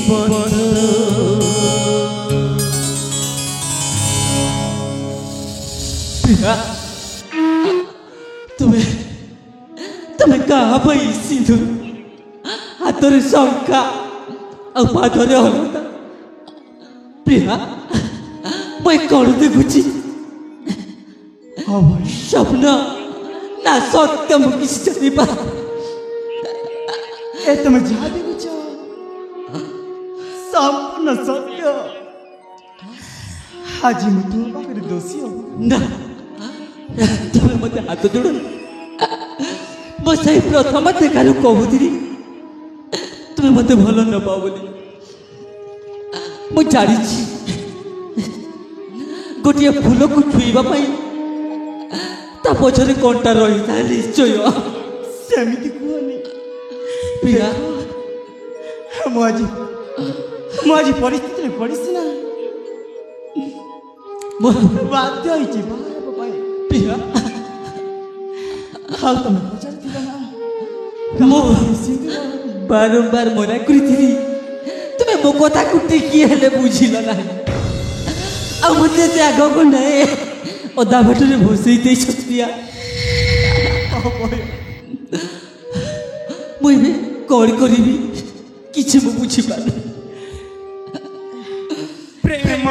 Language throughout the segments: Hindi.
बंधु तुम्हें तुम्हें कहा भाई सिंधु हाथ शंका और पादरे हलता प्रिया मैं कौन देखुची स्वप्न ना सत्य मु किसी जानी पा ए तुम जहाँ देखुच संपूर्ण सत्य आज मु तुम पाखे दोषी हो ना तुम्हें मत हाथ जोड़ मो से प्रथम देखार कहूली तुम्हें मत भल न पाओ बोली मुझे गोटे फूल को छुईबा ता पछरे कंटा रही था निश्चय सेमिति कहनी प्रिया मुझे परिस्थिति में पड़ी ना बाध्य होइछि प्रिया हाँ तुम पचार मो बारंबार मना करी तुम्हें मो कथा को टिकी हेले बुझिल ना आ मते ते आग को नहीं अदा भटरे भसई दे छतिया मुई कौन करी किसी मु बुझी पार प्रेम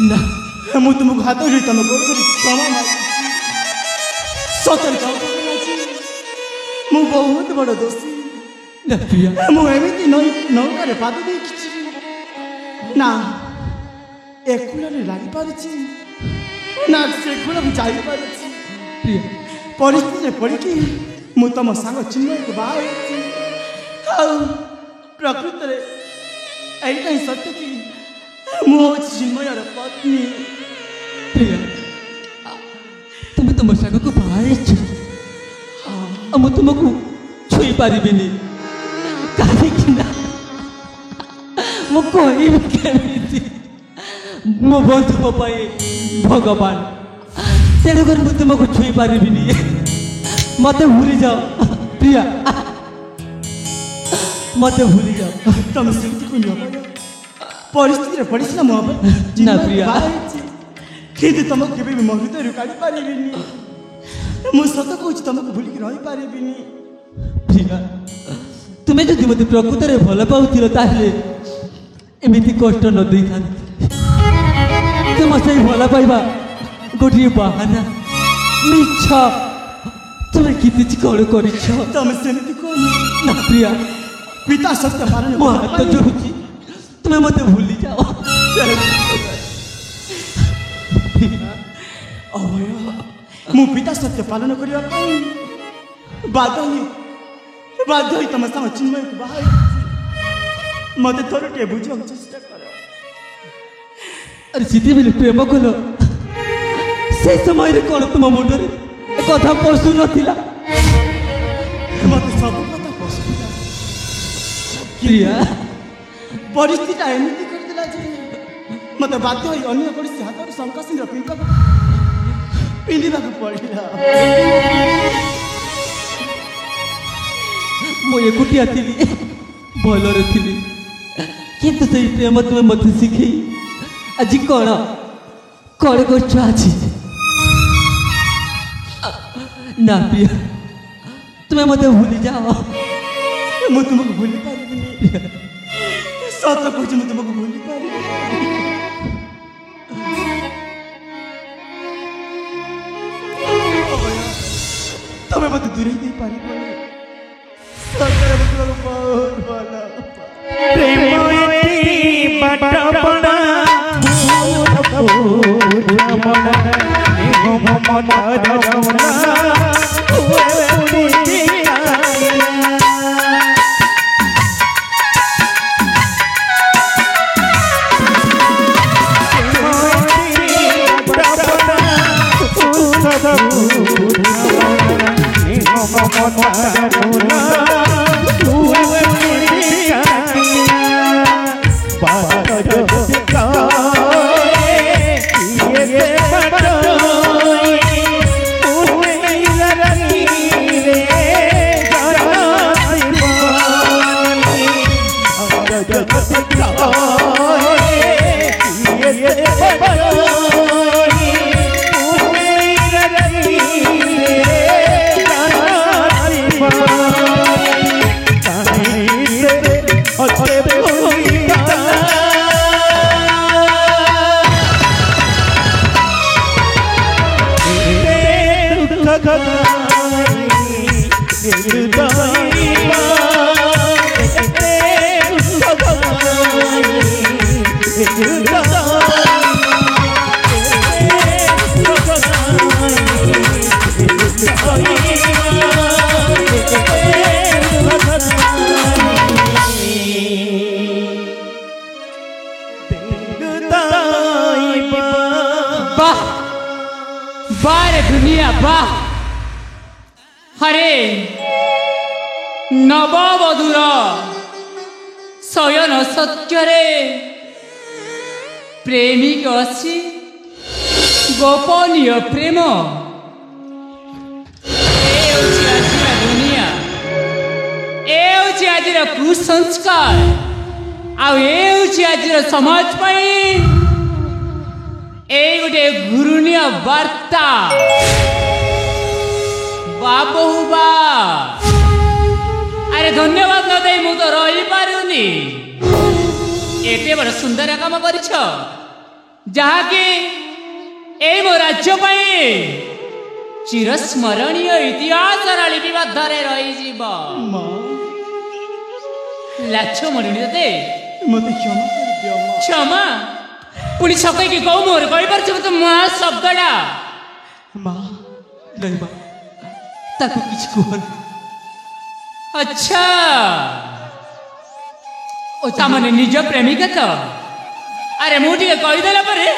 ना मु तुमको हाथ जोड़ी तुम क्षमा मांगी सतर मु बहुत बड़ दोषी ना प्रिया मुझे नौकार पाद देखी ना एकूल लगी पारी ना से कूल जाई पारी परिस्थिति पड़ी मु तुम सांग चिन्मय को बाहर प्रकृत यही सत्य कि मुझे चिन्मयर पत्नी प्रिया तुम्हें तुम सांग को बाहर मु तुमको छुई पारि कहीं मु कमी मो बंधु मो भगवान तेणुक मुझे तुमको छुई पारि मत भूली जाओ प्रिया मत भूली जाओ तुम से परिस्थिति पड़ी ना ना प्रिया कि तुमको केवे मो हृदय काढ़ी पारि मु सत कहूँ तुमको भूलिक रही पारि प्रिया तुम्हें जदि मत प्रकृत में भल पाऊल ताहले एमती कष्ट न दे था तुम से भल पाइबा गोटे बाहाना मिछ तुम्हें किति कौन कर तुम से ना प्रिया पिता सत्य पालन मो हाथ जोड़ुची तुम्हें मत भूली जाओ अभय मु पिता सत्य पालन करने बाध्य तुम साम चिन्मय को बाहर मत थोड़े टे बुझा चेष्टा कर अरे सीधी बेले प्रेम कल से समय कौन तुम मुंडे कथा पशु नाला मत सब कथा पशु प्रिया परिस्थिति एमती करदेला जे मत बाध्य अन्य कौन हाथ शंका सिंह पिंधा पड़ा ମୁଁ ଏକୁଟିଆ ଥିଲି ଭଲରେ ଥିଲି କିନ୍ତୁ ସେଇ ପ୍ରେମ ତୁମେ ମୋତେ ଶିଖେଇ ଆଜି କ'ଣ କ'ଣ କରୁଛ ଆଜି ନା ପ୍ରିୟା ତୁମେ ମୋତେ ଭୁଲି ଯାଅ ମୁଁ ତୁମକୁ ଭୁଲି ପାରିବିନି ସତ କହୁଛି ମୁଁ ତୁମକୁ ଭୁଲି ପାରିବିନି ତମେ ମୋତେ ଦୂରେଇ ଦେଇପାରିବନି ସତରେ ମୁଁ ତୁମକୁ ବହୁତ ଭଲ दुनिया वाह हरे नववधूर शयन सत्य प्रेमिक अच्छी गोपनीय प्रेम दुनिया आज कुसंस्कार आज समाज गोटे गुरुनीय वार्ता बाबू बा अरे धन्यवाद न दे मु तो रही पारुनी एते बड़ सुंदर काम करिछ जहाँकि ए मो राज्य चिरस्मरणीय इतिहास लिपिबद्ध रही जीव लाछ मरुनी ते मते क्षमा कर दियो मां क्षमा पुणी छकई की कौ मोर कही पार तो मां शब्दटा मां नहीं मां ताको किछ कहन अच्छा ओ तामने निज प्रेमिका तो अरे मु टिके कहि देला परे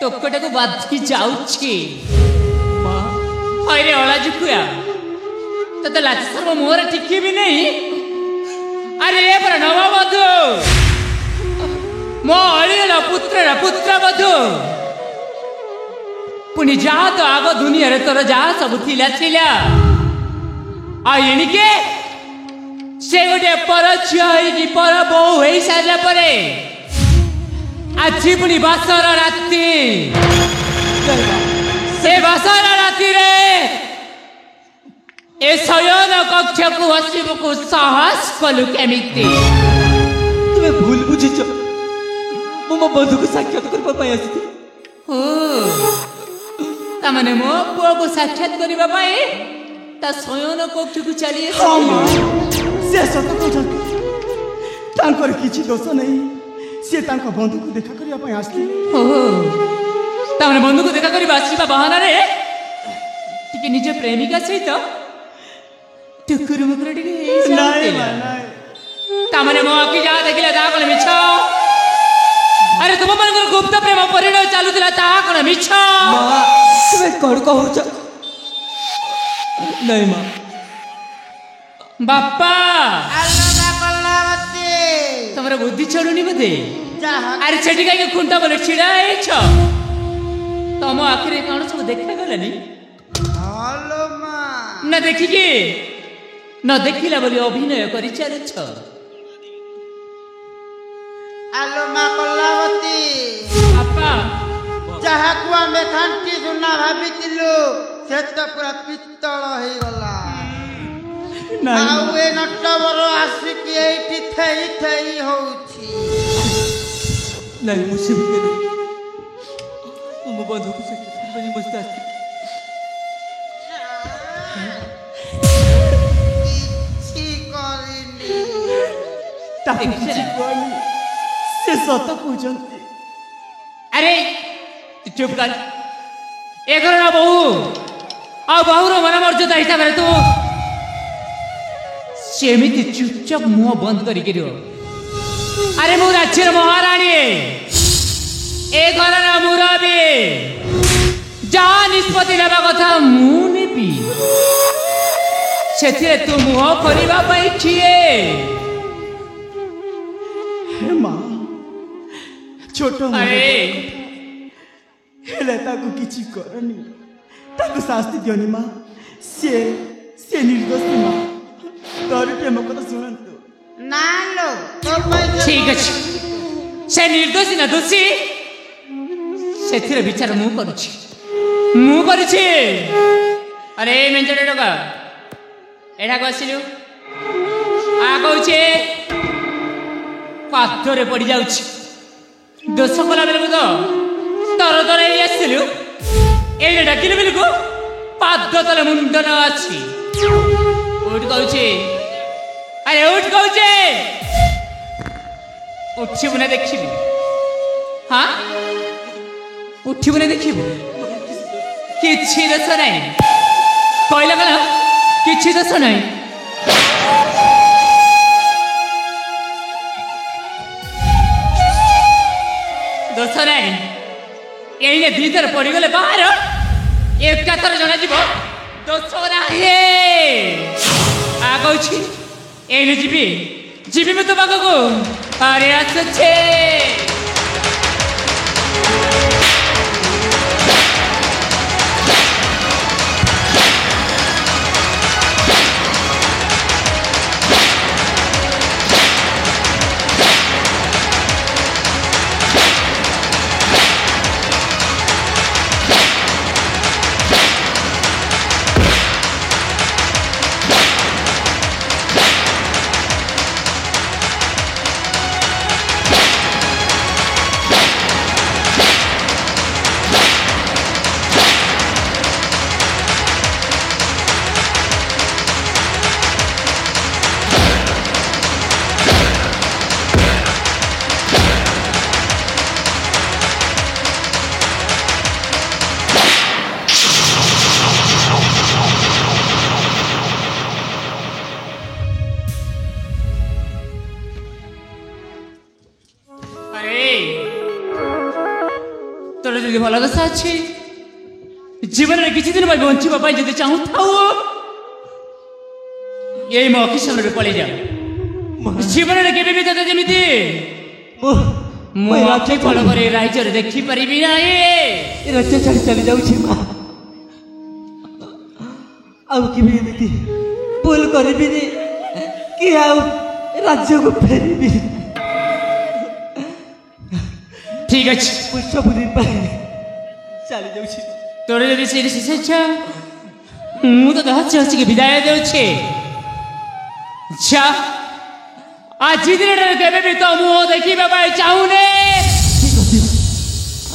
टोकटा को बाधी जाउछि मां हइरे अला जुकुया तते लाच सर्व मोर टिकी भी नहीं अरे ए पर नववधू मो अड़ियल पुत्र बधू पुणी जा तो आग दुनिया रे तोर जा सब थिला एणिके से गोटे पर झी पर बो हो सारा पर आज पुणी बासर राति से बासर राति रे ए शयन कक्ष को आसबू साहस कलु केमिति तुम्हें भूल बुझीच मो बंधु को साक्षात करबा पई आसी हो तामने मो पुओ को साक्षात करबा पई ता शयन कक्ष को चली आसी से सत कहते तांकर किछि दोष नहीं से तांका बंधु को देखा करबा पई आसी हो तामने बंधु को देखा करबा आसीबा बहाना रे टिके निज प्रेमिका सहित टुकुर मुकुर टिके नहीं नहीं तामने मो आखि जा देखिला ता कोन मिछ अरे तुम मन गुप्त प्रेम परिणय चलुला ता कोन मिछ मां तुम्हें कौन कहूच नहीं मां बापा तमरा बुद्धि चलुनी बदे अरे छेटी काई खुंटा बोले छिड़ा छ तम आखिरे कौन सब देखा गलानी हेलो मां ना देखी के न देखिला बोली अभिनय करि चालुछ आलो मा कलावती बापा ଯାହାକୁ ଆମେ ଖାଣ୍ଟି ସୁନା ଭାବିଥିଲୁ ସେ ତ ପୁରା ପିତ୍ତଳ ହେଇଗଲା ଆଉ ଏ ନଟବର ଆସିକି ଏଇଠି ଥେଇ ଥେଇ ହଉଛି नहीं मुझसे भी कहना तुम बंधु को सकते बनी मस्त आती କିଛି କରିନି ତାକୁ କିଛି କୁହନି ସେ ସତ କହୁଛନ୍ତି अरे तू चुप कर ए घर ना बहू आ बहुर मन मर्यादा हिसाब रे तू सेमिति चुपचाप मुंह बंद करी के रहो अरे मु राज्यर महारानी ए घर ना मुरबी जहाँ निष्पत्ति नेबा कथा मु नेबी सेथिरे तू मुंह खोलिबा पई किए हे ମା ଛୋଟ अरे ହେଲେ ତାକୁ କିଛି କରନି ତାକୁ ଶାସ୍ତି ଦିଅନି ମା ସେ ନିର୍ଦ୍ଦୋଷୀ ମା ତୋର ମୋ କଥା ଶୁଣନ୍ତୁ ନା ଲୋ ତୋ ପାଇଁ ठीक अच्छे से निर्दोषी ना दोषी से विचार मु करुछि अरे मेंचड़े टका एठा को आसिलु आ कहूचे पादरे पड़ जाउछि दोष कला बेले तो तर तर ही आसिलु ए डाकिले बेले को पाद तले मुंड न अछि उठ कहूचे अरे उठ कहूचे उठिबु ना देखिबु हाँ उठिबु ना देखिबु किछि दोष नहीं कहला कला किछि दोष नहीं दोष नहीं एने भीतर पड़ी गले बाहर एक थर जना जीव दोष नहीं आ कहूछि एने जीवी जीवी में तो पाखकू अरे आसुछे भल दशा अच्छी जीवन में किसी दिन बंचापी जब चाहू था ये मो किशन पलि जाओ जीवन में केवे भी तेज जमी मुझे फल कर राज्य देखिपारि ना राज्य छाड़ी चली जाऊँ माँ आमती भूल करी कि राज्य को फेरबी ठीक अच्छे पुष्पपुरी चली जाऊँ तोर जब से इच्छा मुझे तो हसी हसी के विदाय दे आज दिन भी तो मुह देखा चाहूने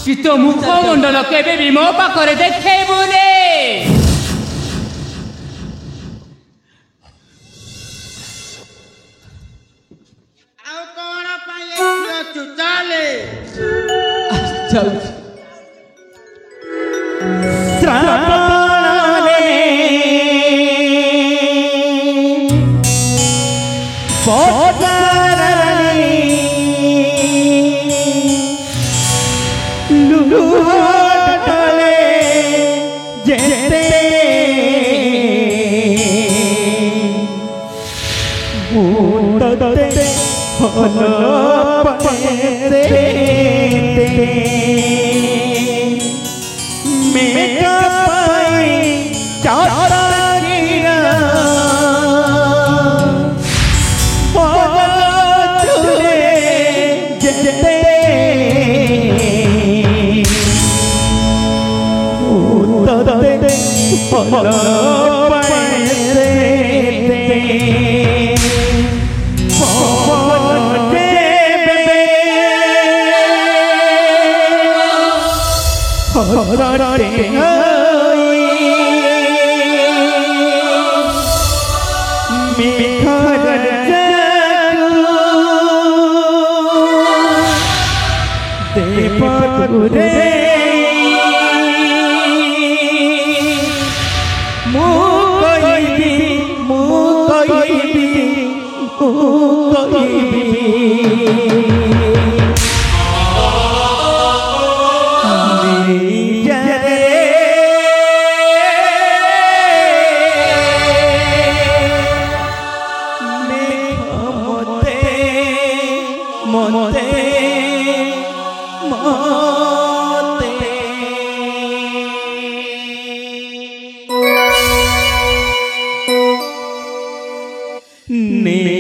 कि तो मुखमंडल केवे भी मो पाखे देखेबुने चाले ने